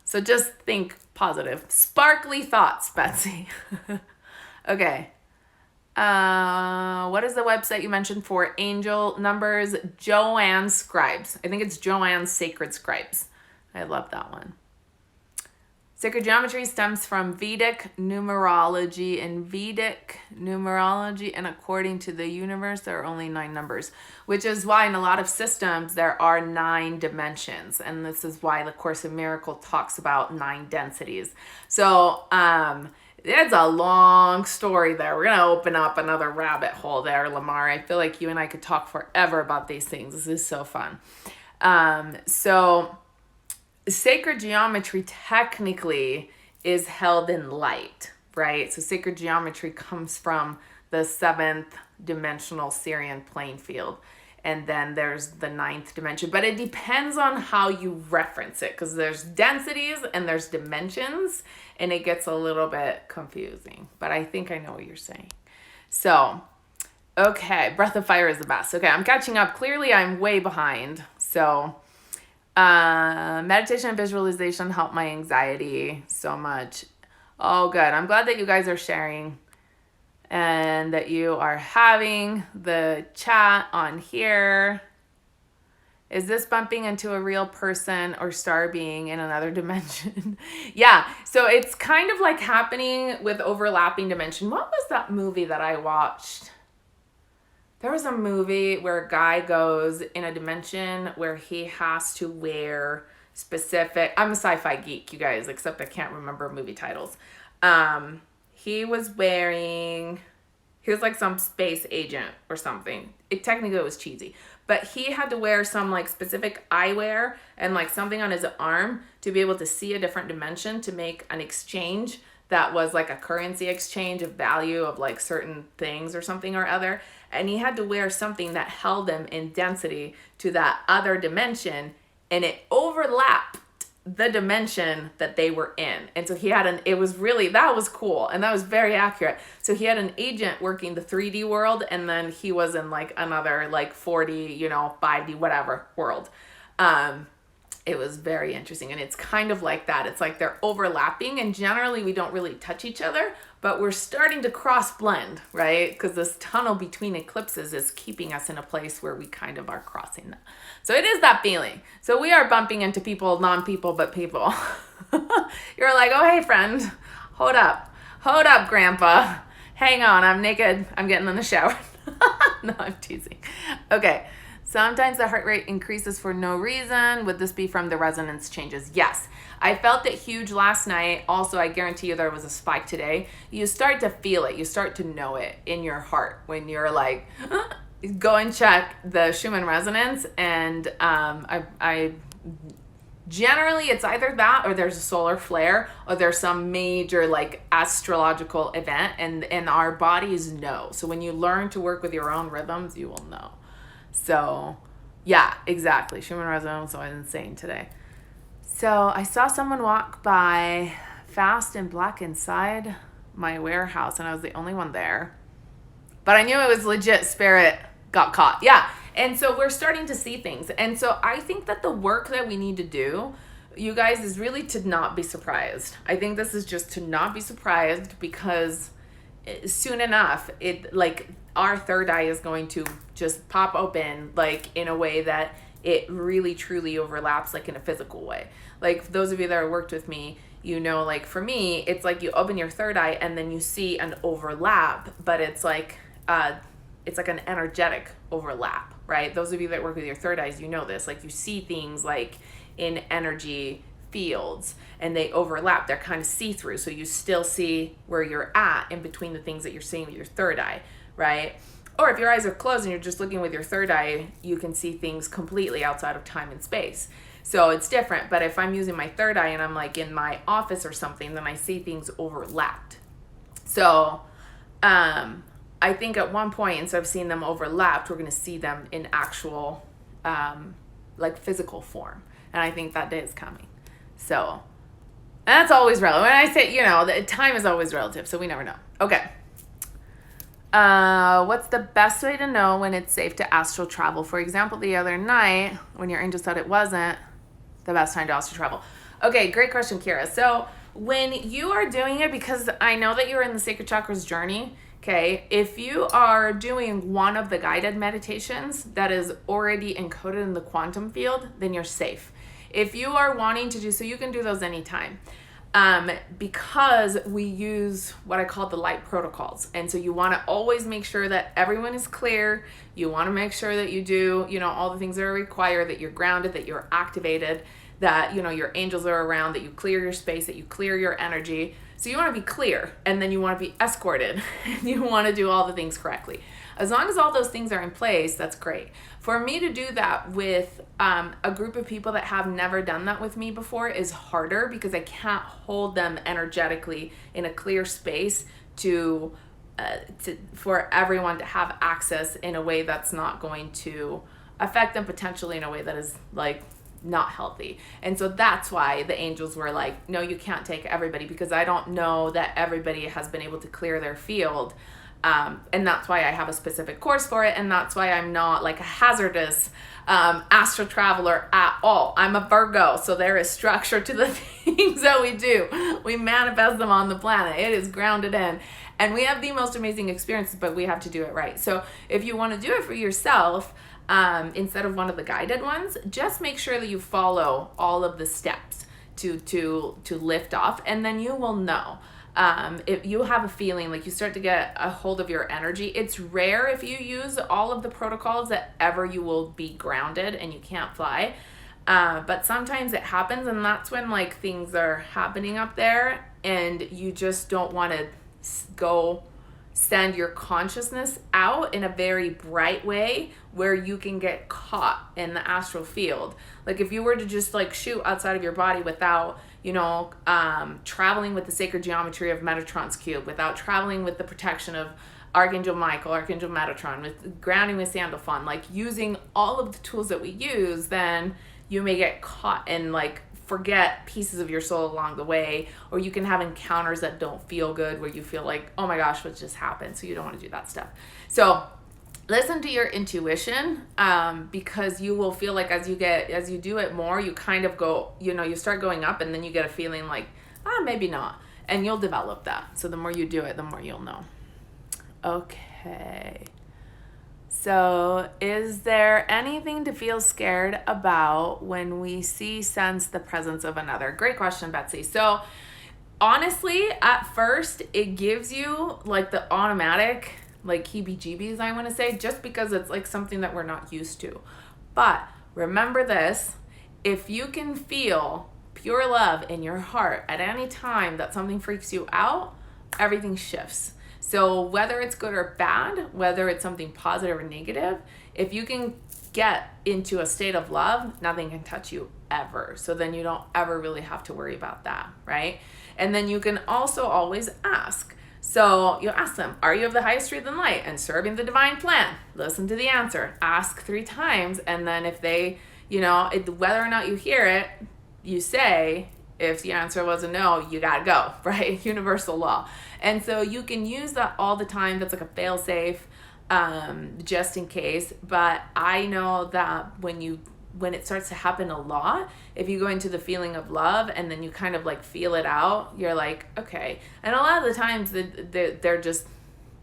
So just think positive. Sparkly thoughts, Betsy. Okay. What is the website you mentioned for angel numbers? Joanne Scribes. I think it's Joanne's Sacred Scribes. I love that one. Sacred geometry stems from Vedic numerology, and according to the universe, there are only 9 numbers, which is why in a lot of systems there are 9 dimensions, and this is why the Course in Miracle talks about 9 densities. So it's a long story there. We're gonna open up another rabbit hole there, Lamar. I feel like you and I could talk forever about these things. This is so fun. So sacred geometry technically is held in light, right? So sacred geometry comes from the 7th dimensional Syrian plane field. And then there's the 9th dimension, but it depends on how you reference it, because there's densities and there's dimensions, and it gets a little bit confusing, but I think I know what you're saying. So, okay, Breath of Fire is the best. Okay, I'm catching up. Clearly I'm way behind. So, meditation and visualization help my anxiety so much. Oh, good. I'm glad that you guys are sharing and that you are having the chat on here. Is this bumping into a real person or star being in another dimension? Yeah, so it's kind of like happening with overlapping dimension. What was that movie that I watched? There was a movie where a guy goes in a dimension where he has to wear specific... I'm a sci-fi geek, you guys, except I can't remember movie titles. He was like some space agent or something. It technically was cheesy. But he had to wear some like specific eyewear and like something on his arm to be able to see a different dimension, to make an exchange that was like a currency exchange of value of like certain things or something or other. And he had to wear something that held him in density to that other dimension, and it overlapped the dimension that they were in. And so he had that was cool, and that was very accurate. So he had an agent working the 3D world, and then he was in like another like 4D, 5D, whatever world. It was very interesting, and it's kind of like that. It's like they're overlapping, and generally we don't really touch each other, but we're starting to cross blend, right? Because this tunnel between eclipses is keeping us in a place where we kind of are crossing them. So it is that feeling. So we are bumping into people, non-people, but people. You're like, oh, hey, friend, hold up, grandpa. Hang on, I'm naked. I'm getting in the shower. No, I'm teasing. Okay. Sometimes the heart rate increases for no reason. Would this be from the resonance changes? Yes. I felt it huge last night. Also, I guarantee you there was a spike today. You start to feel it. You start to know it in your heart when you're like, go and check the Schumann Resonance. And I generally, it's either that or there's a solar flare or there's some major like astrological event, and our bodies know. So when you learn to work with your own rhythms, you will know. So, yeah, exactly. Schumann Resonance was insane today. So, I saw someone walk by fast and black inside my warehouse, and I was the only one there. But I knew it was legit. Spirit got caught. Yeah. And so, we're starting to see things. And so, I think that the work that we need to do, you guys, is really to not be surprised. I think this is just to not be surprised, because soon enough, our third eye is going to just pop open, like in a way that it really truly overlaps, like in a physical way. Like those of you that have worked with me, like for me, it's like you open your third eye and then you see an overlap, but it's like an energetic overlap, right? Those of you that work with your third eyes, you know this, like you see things like in energy fields and they overlap. They're kind of see-through. So you still see where you're at in between the things that you're seeing with your third eye, right? Or if your eyes are closed and you're just looking with your third eye, you can see things completely outside of time and space. So it's different. But if I'm using my third eye and I'm like in my office or something, then I see things overlapped. So I think at one point, instead of seeing them overlapped, we're going to see them in actual like physical form. And I think that day is coming. So that's always relative. When I say, the time is always relative, so we never know. Okay. What's the best way to know when it's safe to astral travel? For example, the other night, when your angel said it wasn't the best time to astral travel. Okay, great question, Kira. So when you are doing it, because I know that you're in the Sacred Chakras journey, okay, if you are doing one of the guided meditations that is already encoded in the quantum field, then you're safe. If you are wanting to do, so you can do those anytime. Because we use what I call the light protocols. And so you want to always make sure that everyone is clear. You want to make sure that you do, all the things that are required, that you're grounded, that you're activated, that, your angels are around, that you clear your space, that you clear your energy. So you want to be clear, and then you want to be escorted. You want to do all the things correctly. As long as all those things are in place, that's great. For me to do that with a group of people that have never done that with me before is harder, because I can't hold them energetically in a clear space for everyone to have access in a way that's not going to affect them potentially in a way that is like not healthy. And so that's why the angels were like, no, you can't take everybody, because I don't know that everybody has been able to clear their field. And that's why I have a specific course for it. And that's why I'm not like a hazardous astral traveler at all. I'm a Virgo. So there is structure to the things that we do. We manifest them on the planet. It is grounded in. And we have the most amazing experiences, but we have to do it right. So if you want to do it for yourself, instead of one of the guided ones, just make sure that you follow all of the steps to lift off, and then you will know. If you have a feeling like you start to get a hold of your energy, it's rare if you use all of the protocols that ever you will be grounded and you can't fly. But sometimes it happens, and that's when like things are happening up there and you just don't want to go send your consciousness out in a very bright way where you can get caught in the astral field. Like if you were to just like shoot outside of your body without, traveling with the sacred geometry of Metatron's cube, without traveling with the protection of Archangel Michael, Archangel Metatron, with grounding with Sandalphon, like using all of the tools that we use, then you may get caught and like forget pieces of your soul along the way, or you can have encounters that don't feel good where you feel like, oh my gosh, what just happened? So you don't want to do that stuff. So listen to your intuition, because you will feel like as you do it more, you kind of go, you start going up, and then you get a feeling like, maybe not. And you'll develop that. So the more you do it, the more you'll know. Okay. So is there anything to feel scared about when we sense the presence of another? Great question, Betsy. So honestly, at first, it gives you like the automatic like heebie-jeebies, I want to say, just because it's like something that we're not used to. But remember this, if you can feel pure love in your heart at any time that something freaks you out, everything shifts. So whether it's good or bad, whether it's something positive or negative, if you can get into a state of love, nothing can touch you ever. So then you don't ever really have to worry about that, right? And then you can also always ask. So you ask them, are you of the highest truth and light and serving the divine plan? Listen to the answer. Ask 3 times. And then if they, whether or not you hear it, you say, if the answer was a no, you gotta go, right? Universal law. And so you can use that all the time. That's like a fail-safe, just in case. But I know that when it starts to happen a lot, if you go into the feeling of love and then you kind of like feel it out, you're like, okay. And a lot of the times they're just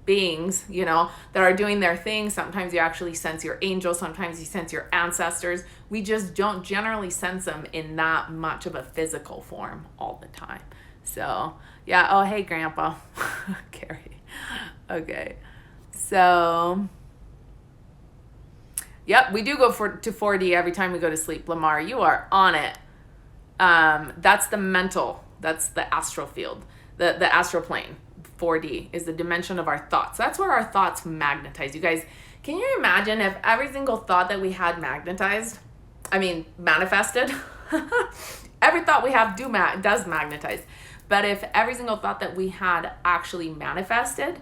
beings, that are doing their thing. Sometimes you actually sense your angels. Sometimes you sense your ancestors. We just don't generally sense them in that much of a physical form all the time. So yeah. Oh, hey, Grandpa. Carrie. Okay. So yep, we do go to 4D every time we go to sleep. Lamar, you are on it. That's the mental. That's the astral field. The astral plane. 4D is the dimension of our thoughts. That's where our thoughts magnetize. You guys, can you imagine if every single thought that we had manifested? Every thought we have does magnetize. But if every single thought that we had actually manifested,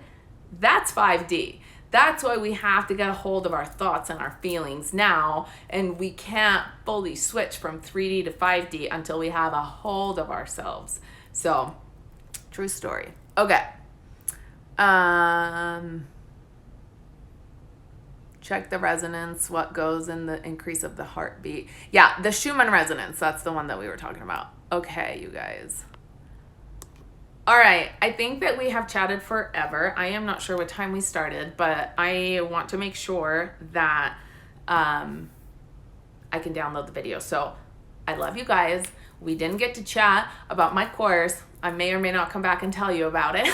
that's 5D. That's why we have to get a hold of our thoughts and our feelings now, and we can't fully switch from 3D to 5D until we have a hold of ourselves. So, true story. Okay. Check the resonance, what goes in the increase of the heartbeat. Yeah, the Schumann Resonance, that's the one that we were talking about. Okay, you guys. All right, I think that we have chatted forever. I am not sure what time we started, but I want to make sure that I can download the video. So I love you guys. We didn't get to chat about my course. I may or may not come back and tell you about it,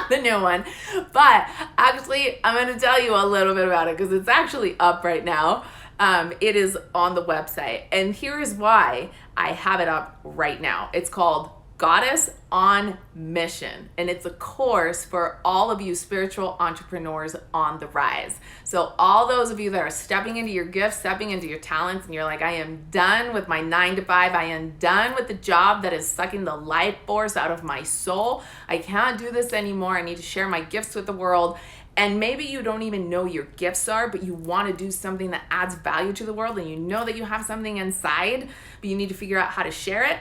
the new one. But actually, I'm going to tell you a little bit about it because it's actually up right now. It is on the website. And here's why I have it up right now. It's called Goddess on Mission, and it's a course for all of you spiritual entrepreneurs on the rise. So all those of you that are stepping into your gifts, stepping into your talents, and you're like, I am done with my 9 to 5. I am done with the job that is sucking the life force out of my soul. I can't do this anymore. I need to share my gifts with the world. And maybe you don't even know your gifts are, but you want to do something that adds value to the world, and you know that you have something inside, but you need to figure out how to share it.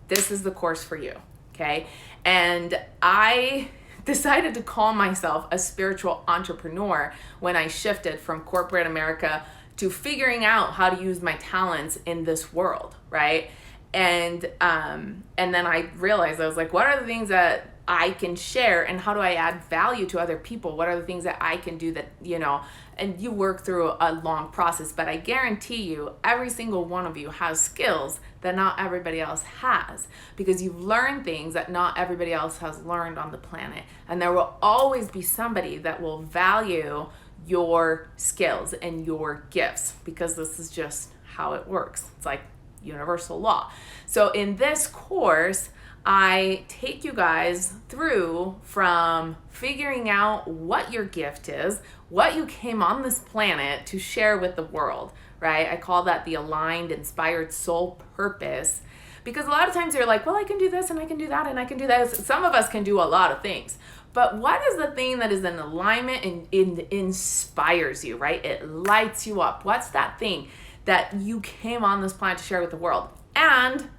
This is the course for you, okay? And I decided to call myself a spiritual entrepreneur when I shifted from corporate America to figuring out how to use my talents in this world, right? And then I realized, I was like, what are the things that I can share, and how do I add value to other people? What are the things that I can do that, you know, and you work through a long process, but I guarantee you every single one of you has skills that not everybody else has, because you've learned things that not everybody else has learned on the planet. And there will always be somebody that will value your skills and your gifts, because this is just how it works. It's like universal law. So in this course, I take you guys through from figuring out what your gift is, what you came on this planet to share with the world, right? I call that the aligned, inspired soul purpose, because a lot of times you're like, well, I can do this and I can do that and I can do that. Some of us can do a lot of things, but what is the thing that is in alignment and inspires you, right? It lights you up. What's that thing that you came on this planet to share with the world? And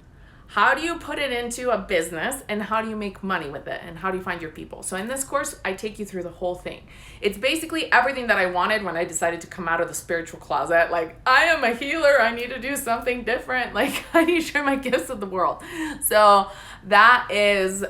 how do you put it into a business, and how do you make money with it, and how do you find your people? So in this course, I take you through the whole thing. It's basically everything that I wanted when I decided to come out of the spiritual closet. Like, I am a healer. I need to do something different. Like, I need to share my gifts with the world. So that is,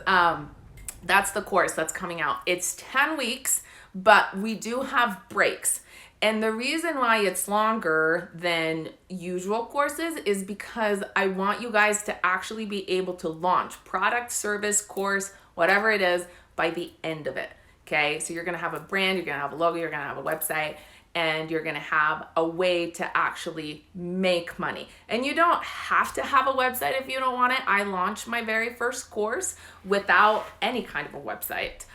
that's the course that's coming out. It's 10 weeks, but we do have breaks. And the reason why it's longer than usual courses is because I want you guys to actually be able to launch product, service, course, whatever it is, by the end of it, okay? So you're gonna have a brand, you're gonna have a logo, you're gonna have a website, and you're gonna have a way to actually make money. And you don't have to have a website if you don't want it. I launched my very first course without any kind of a website.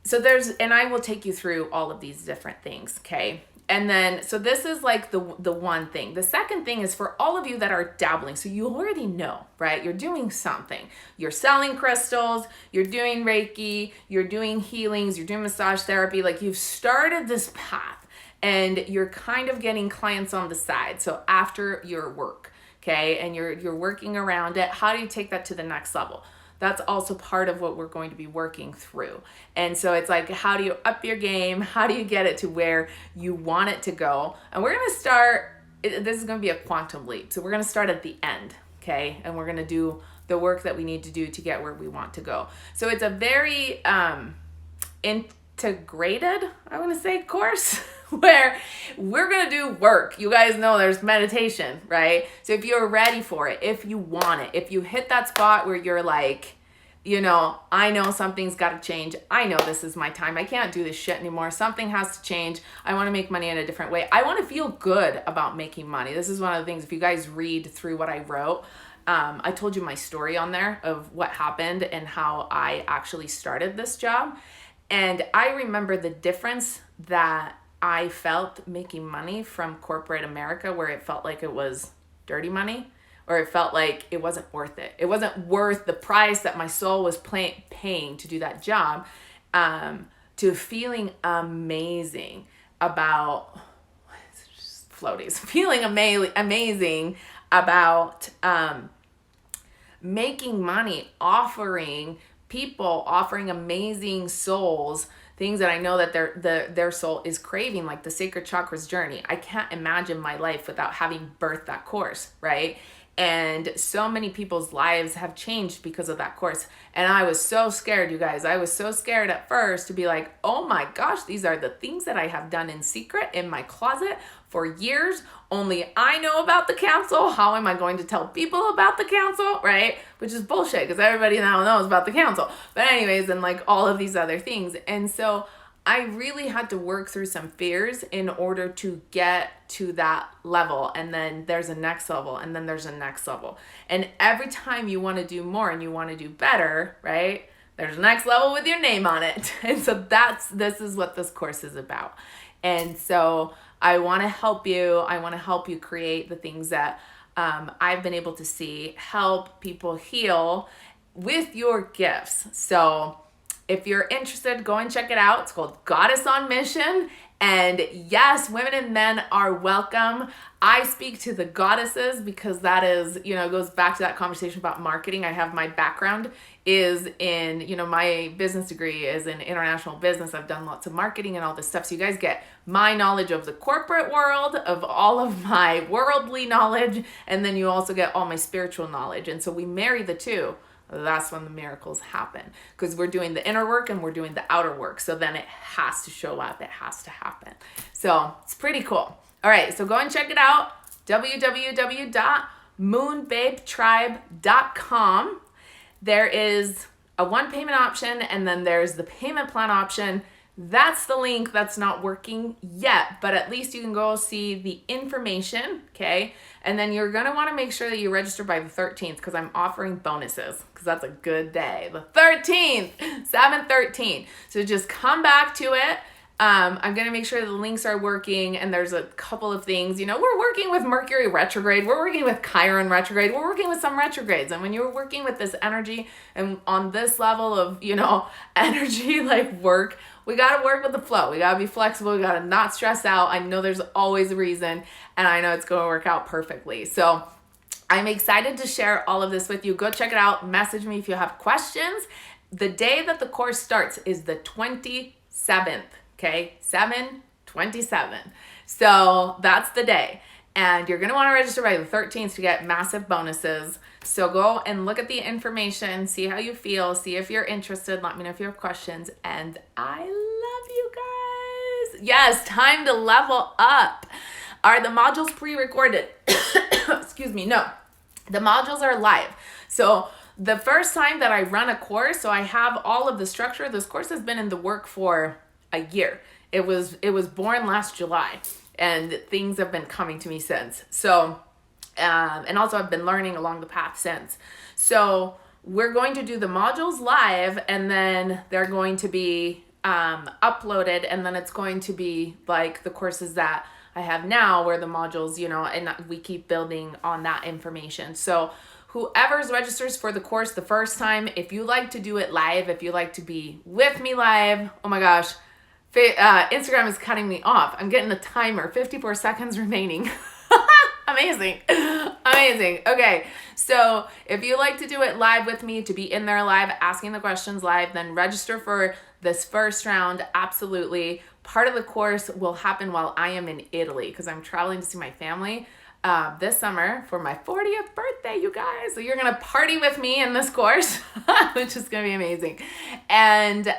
So and I will take you through all of these different things, okay? And then, so this is like the one thing. The second thing is for all of you that are dabbling. So you already know, right? You're doing something. You're selling crystals, you're doing Reiki, you're doing healings, you're doing massage therapy. Like, you've started this path and you're kind of getting clients on the side. So after your work, okay? And you're working around it. How do you take that to the next level? That's also part of what we're going to be working through. And so it's like, how do you up your game? How do you get it to where you want it to go? And we're going to start, this is going to be a quantum leap. So we're going to start at the end, okay? And we're going to do the work that we need to do to get where we want to go. So it's a very integrated, I want to say, course where we're going to do work. You guys know there's meditation, right? So if you're ready for it, if you want it, if you hit that spot where you're like, you know, I know something's got to change. I know this is my time. I can't do this shit anymore. Something has to change. I want to make money in a different way. I want to feel good about making money. This is one of the things, if you guys read through what I wrote, I told you my story on there of what happened and how I actually started this job. And I remember the difference that I felt making money from corporate America, where it felt like it was dirty money, or it felt like it wasn't worth it. It wasn't worth the price that my soul was paying to do that job, to feeling amazing about floaties, feeling amazing about making money, offering amazing souls things that I know that their soul is craving, like the Sacred Chakras Journey. I can't imagine my life without having birthed that course, right? And so many people's lives have changed because of that course. And I was so scared, you guys. I was so scared at first to be like, oh my gosh, these are the things that I have done in secret in my closet for years. Only I know about the council. How am I going to tell people about the council, right? Which is bullshit, because everybody now knows about the council. But anyways, and like all of these other things. And so I really had to work through some fears in order to get to that level. And then there's a next level, and then there's a next level. And every time you want to do more and you want to do better, right? There's a next level with your name on it. And so this is what this course is about. And so I want to help you. I want to help you create the things that I've been able to see, help people heal with your gifts. So if you're interested, go and check it out. It's called Goddess on Mission. And yes, women and men are welcome. I speak to the goddesses because that is, goes back to that conversation about marketing. I have my background is in, my business degree is in international business. I've done lots of marketing and all this stuff. So you guys get my knowledge of the corporate world, of all of my worldly knowledge, and then you also get all my spiritual knowledge. And so we marry the two. That's when the miracles happen, because we're doing the inner work and we're doing the outer work. So then it has to show up. It has to happen. So it's pretty cool. All right. So go and check it out. www.moonbabetribe.com. There is a one payment option, and then there's the payment plan option. That's the link that's not working yet, but at least you can go see the information, okay? And then you're going to want to make sure that you register by the 13th, because I'm offering bonuses, because that's a good day. The 13th, 7/13. So just come back to it. I'm going to make sure the links are working, and there's a couple of things. We're working with Mercury Retrograde. We're working with Chiron Retrograde. We're working with some retrogrades. And when you're working with this energy and on this level of, energy like work, we got to work with the flow. We got to be flexible. We got to not stress out. I know there's always a reason, and I know it's going to work out perfectly. So I'm excited to share all of this with you. Go check it out. Message me if you have questions. The day that the course starts is the 27th. Okay, 7/27. So that's the day. And you're going to want to register by the 13th to get massive bonuses. So go and look at the information, see how you feel, see if you're interested. Let me know if you have questions. And I love you guys. Yes, time to level up. Are the modules pre-recorded? Excuse me. No, the modules are live. So the first time that I run a course, so I have all of the structure. This course has been in the work for a year. It was born last July, and things have been coming to me since. So, and also I've been learning along the path since. So we're going to do the modules live, and then they're going to be uploaded, and then it's going to be like the courses that I have now, where the modules, and we keep building on that information. So whoever's registers for the course the first time, if you like to do it live, if you like to be with me live, oh my gosh, Instagram is cutting me off. I'm getting the timer, 54 seconds remaining. Amazing. Okay. So if you like to do it live with me, to be in there live, asking the questions live, then register for this first round. Absolutely. Part of the course will happen while I am in Italy, because I'm traveling to see my family this summer for my 40th birthday, you guys. So you're going to party with me in this course, which is going to be amazing. And,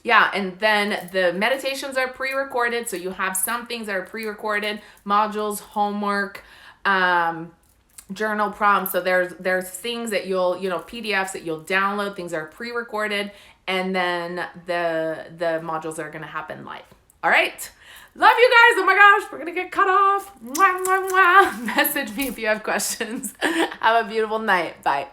yeah, and then the meditations are pre-recorded, so you have some things that are pre-recorded, modules, homework, journal prompts. So there's things that you'll, PDFs that you'll download, things that are pre-recorded, and then the modules are going to happen live. All right. Love you guys. Oh my gosh, we're going to get cut off. Mwah, mwah, mwah. Message me if you have questions. Have a beautiful night. Bye.